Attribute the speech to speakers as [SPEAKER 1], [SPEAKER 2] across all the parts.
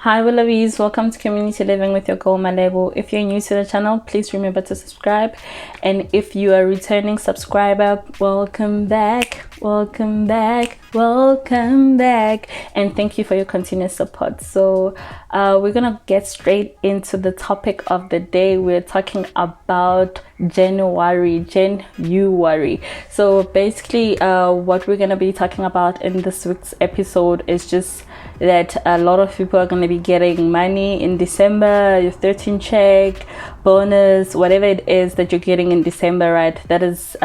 [SPEAKER 1] Hi Bolovies, welcome to Community Living with your girl Malebo. If you're new to the channel, please remember to subscribe. And if you are a returning subscriber, welcome back, welcome back, welcome back. And thank you for your continuous support. So we're gonna get straight into the topic of the day. We're talking about January. So basically what we're gonna be talking about in this week's episode is just that a lot of people are going to be getting money in December, your 13 check, bonus, whatever it is that you're getting in December, right? That is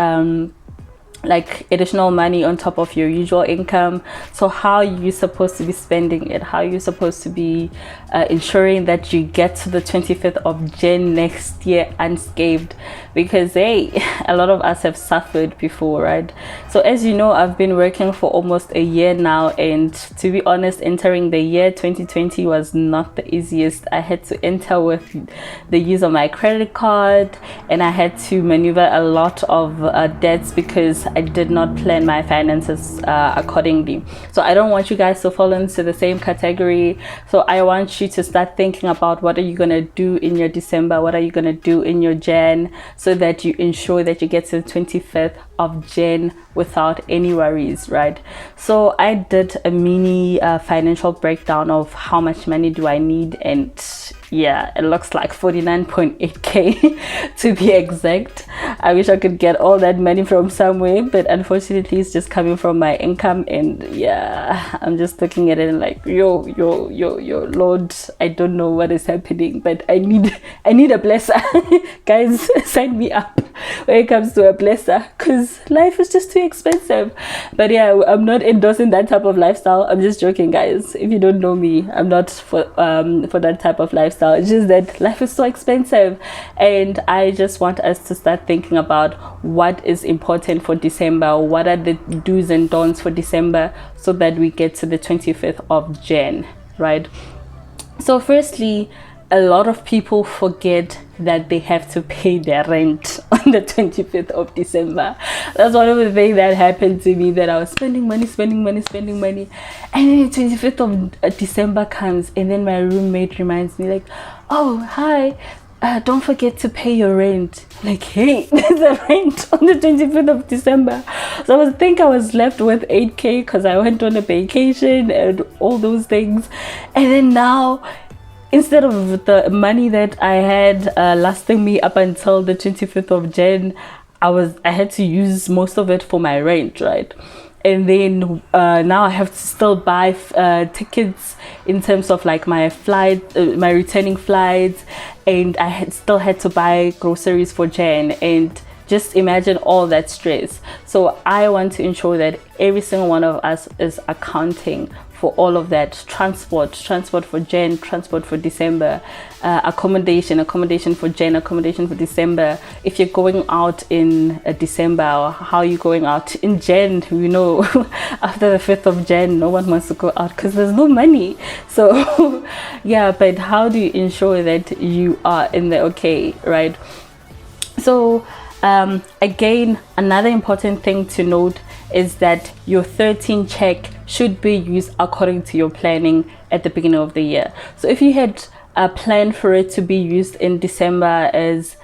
[SPEAKER 1] like additional money on top of your usual income. So how are you supposed to be spending it? How are you supposed to be ensuring that you get to the 25th of Jan next year unscathed? Because hey, a lot of us have suffered before, right? So as you know, I've been working for almost a year now, and to be honest, entering the year 2020 was not the easiest. I had to enter with the use of my credit card, and I had to maneuver a lot of debts because I did not plan my finances accordingly. So I don't want you guys to fall into the same category. So I want you to start thinking about what are you going to do in your December, what are you going to do in your Jan, so that you ensure that you get to the 25th of Jan without any worries, right? So I did a mini financial breakdown of how much money do I need, and yeah, it looks like 49.8k to be exact. I wish I could get all that money from somewhere, but unfortunately it's just coming from my income. And yeah, I'm just looking at it and like, yo Lord, I don't know what is happening, but I need a blesser. Guys, sign me up when it comes to a blesser, because life is just too expensive. But yeah, I'm not endorsing that type of lifestyle. I'm just joking, guys. If you don't know me, I'm not for that type of lifestyle. It's just that life is so expensive, and I just want us to start thinking about what is important for December, what are the do's and don'ts for December, so that we get to the 25th of Jan, right? So firstly, a lot of people forget that they have to pay their rent on the 25th of December. That's one of the things that happened to me, that I was spending money, and then the 25th of December comes, and then my roommate reminds me like, oh hi, don't forget to pay your rent. Like, hey, there's a rent on the 25th of December. So I was left with 8k because I went on a vacation and all those things. And then now, instead of the money that I had lasting me up until the 25th of Jan, I had to use most of it for my rent, right? And then now I have to still buy tickets in terms of like my flight, my returning flights, and I still had to buy groceries for Jan, and just imagine all that stress. So I want to ensure that every single one of us is accounting for all of that. Transport for Jan, transport for December, accommodation for Jan, accommodation for December. If you're going out in December, or how are you going out in Jan? You know, after the 5th of Jan, no one wants to go out because there's no money. So yeah, but how do you ensure that you are in the okay, right? So again, another important thing to note is that your 13 check should be used according to your planning at the beginning of the year. So if you had a plan for it to be used in December as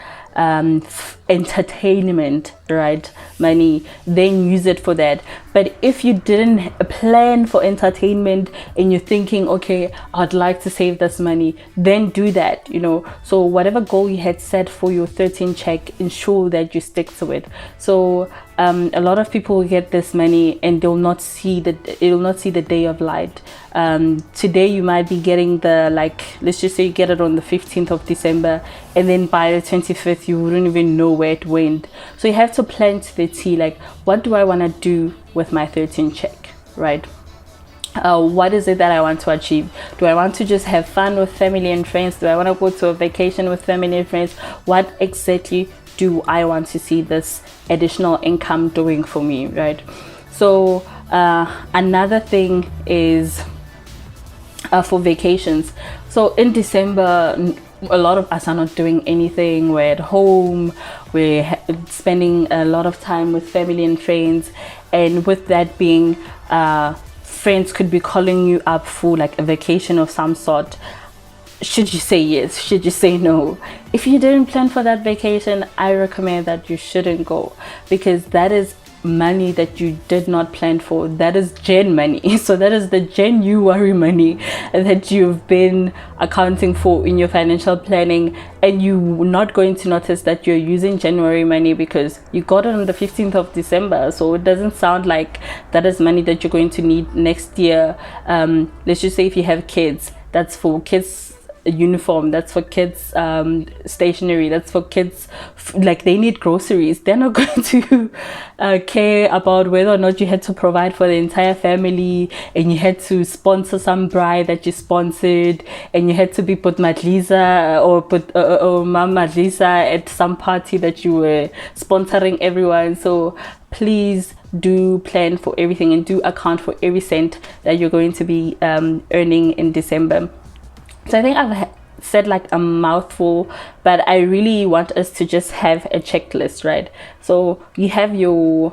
[SPEAKER 1] entertainment, right, money, then use it for that. But if you didn't plan for entertainment and you're thinking, okay, I'd like to save this money, then do that, you know. So whatever goal you had set for your 13 check, ensure that you stick to it. So a lot of people will get this money and it will not see the day of light. Today you might be getting let's just say you get it on the 15th of December, and then by the 25th you wouldn't even know where it went. So you have to plan to the T, like, what do I want to do with my 13 check, right? What is it that I want to achieve? Do I want to just have fun with family and friends? Do I want to go to a vacation with family and friends? What exactly do I want to see this additional income doing for me, right? So another thing is for vacations. So in December, a lot of us are not doing anything. We're at home, we're spending a lot of time with family and friends, and with that being friends could be calling you up for like a vacation of some sort. Should you say yes? Should you say no? If you didn't plan for that vacation, I recommend that you shouldn't go, because that is money that you did not plan for. That is Gen money. So that is the Gen you worry money that you've been accounting for in your financial planning, and you're not going to notice that you're using January money because you got it on the 15th of December. So it doesn't sound like that is money that you're going to need next year. Let's just say if you have kids, that's for kids uniform, that's for kids stationery, that's for kids like they need groceries. They're not going to care about whether or not you had to provide for the entire family, and you had to sponsor some bride that you sponsored, and you had to be put madliza or put mom madliza at some party that you were sponsoring everyone. So please do plan for everything and do account for every cent that you're going to be earning in December. So I think I've said like a mouthful, but I really want us to just have a checklist, right? So you have your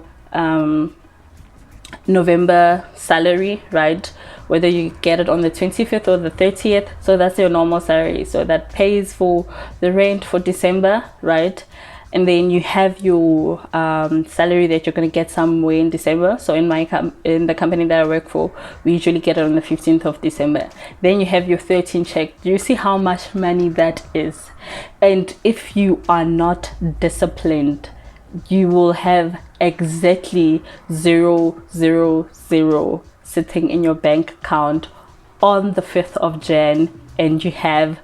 [SPEAKER 1] November salary, right? Whether you get it on the 25th or the 30th. So that's your normal salary. So that pays for the rent for December, right? And then you have your salary that you're going to get somewhere in December. So in the company that I work for, we usually get it on the 15th of December. Then you have your 13th check. Do you see how much money that is? And if you are not disciplined, you will have exactly 000 sitting in your bank account on the 5th of Jan, and you have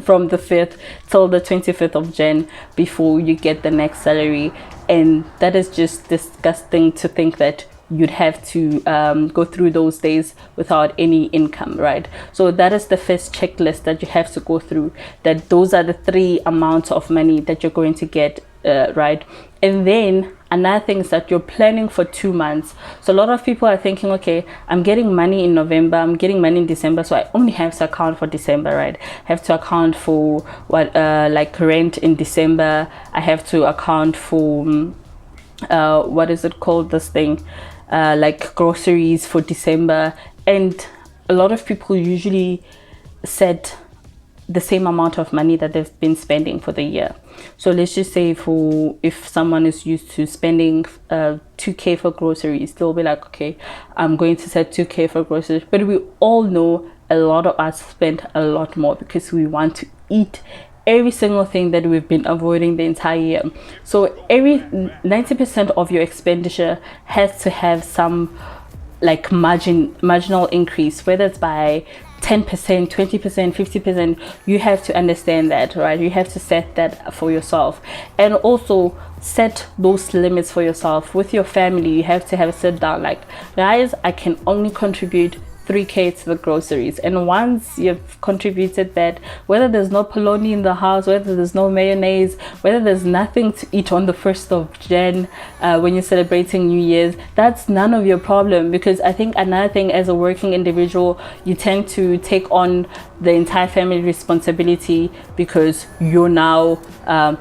[SPEAKER 1] from the 5th till the 25th of Jan before you get the next salary. And that is just disgusting to think that you'd have to go through those days without any income, right? So that is the first checklist that you have to go through, that those are the 3 amounts of money that you're going to get, right? And then another thing is that you're planning for 2 months. So a lot of people are thinking, okay, I'm getting money in November, I'm getting money in December, so I only have to account for December, right? I have to account for what like rent in December. I have to account for what is it called, this thing, like groceries for December. And a lot of people usually set the same amount of money that they've been spending for the year. So let's just say if someone is used to spending 2k for groceries, they'll be like, okay, I'm going to set 2k for groceries. But we all know a lot of us spend a lot more because we want to eat every single thing that we've been avoiding the entire year. So every 90% of your expenditure has to have some like marginal increase, whether it's by 10%, 20%, 50%. You have to understand that, right? You have to set that for yourself, and also set those limits for yourself. With your family, you have to have a sit down, like, guys, I can only contribute 3k to the groceries. And once you've contributed that, whether there's no polony in the house, whether there's no mayonnaise, whether there's nothing to eat on the 1st of Jan when you're celebrating New Year's, that's none of your problem. Because I think another thing, as a working individual, you tend to take on the entire family responsibility because you're now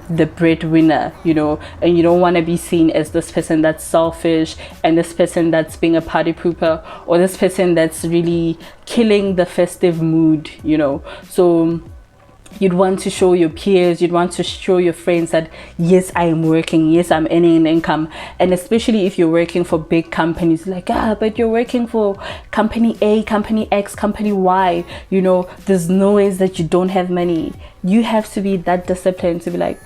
[SPEAKER 1] the breadwinner, you know, and you don't want to be seen as this person that's selfish, and this person that's being a party pooper, or this person that's really killing the festive mood, you know. So you'd want to show your peers, you'd want to show your friends that, yes, I am working, yes, I'm earning an income. And especially if you're working for big companies, like, but you're working for company A, company X, company Y, you know, there's no ways that you don't have money. You have to be that disciplined to be like,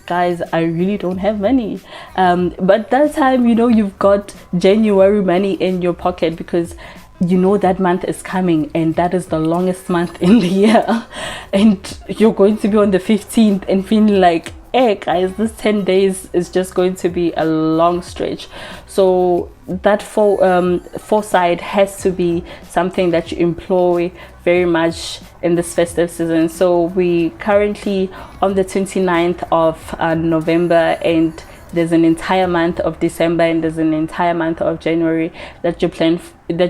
[SPEAKER 1] guys, I really don't have money. But that time, you know, you've got January money in your pocket, because you know that month is coming, and that is the longest month in the year, and you're going to be on the 15th and feeling like, hey guys, this 10 days is just going to be a long stretch. So that foresight has to be something that you employ very much in this festive season. So we currently on the 29th of November, and there's an entire month of December, and there's an entire month of January that you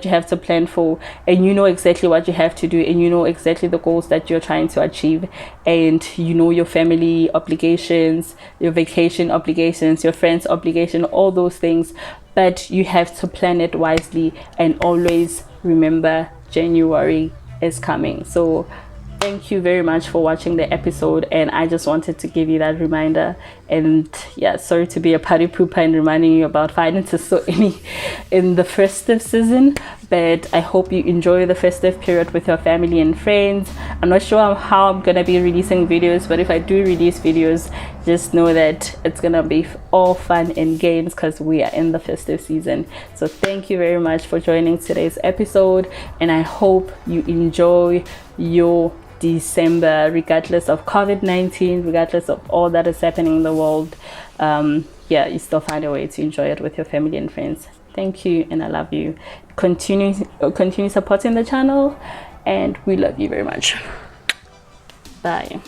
[SPEAKER 1] have to plan for, and you know exactly what you have to do, and you know exactly the goals that you're trying to achieve, and you know your family obligations, your vacation obligations, your friends obligation, all those things. but you have to plan it wisely, and always remember January is coming. So thank you very much for watching the episode, and I just wanted to give you that reminder. And yeah, sorry to be a party pooper and reminding you about finances so early in the festive season, but I hope you enjoy the festive period with your family and friends. I'm not sure how I'm gonna be releasing videos, but if I do release videos, just know that it's gonna be all fun and games because we are in the festive season. So thank you very much for joining today's episode, and I hope you enjoy your December regardless of COVID-19, regardless of all that is happening in the world. Yeah, you still find a way to enjoy it with your family and friends. Thank you, and I love you. Continue supporting the channel, and we love you very much. Bye.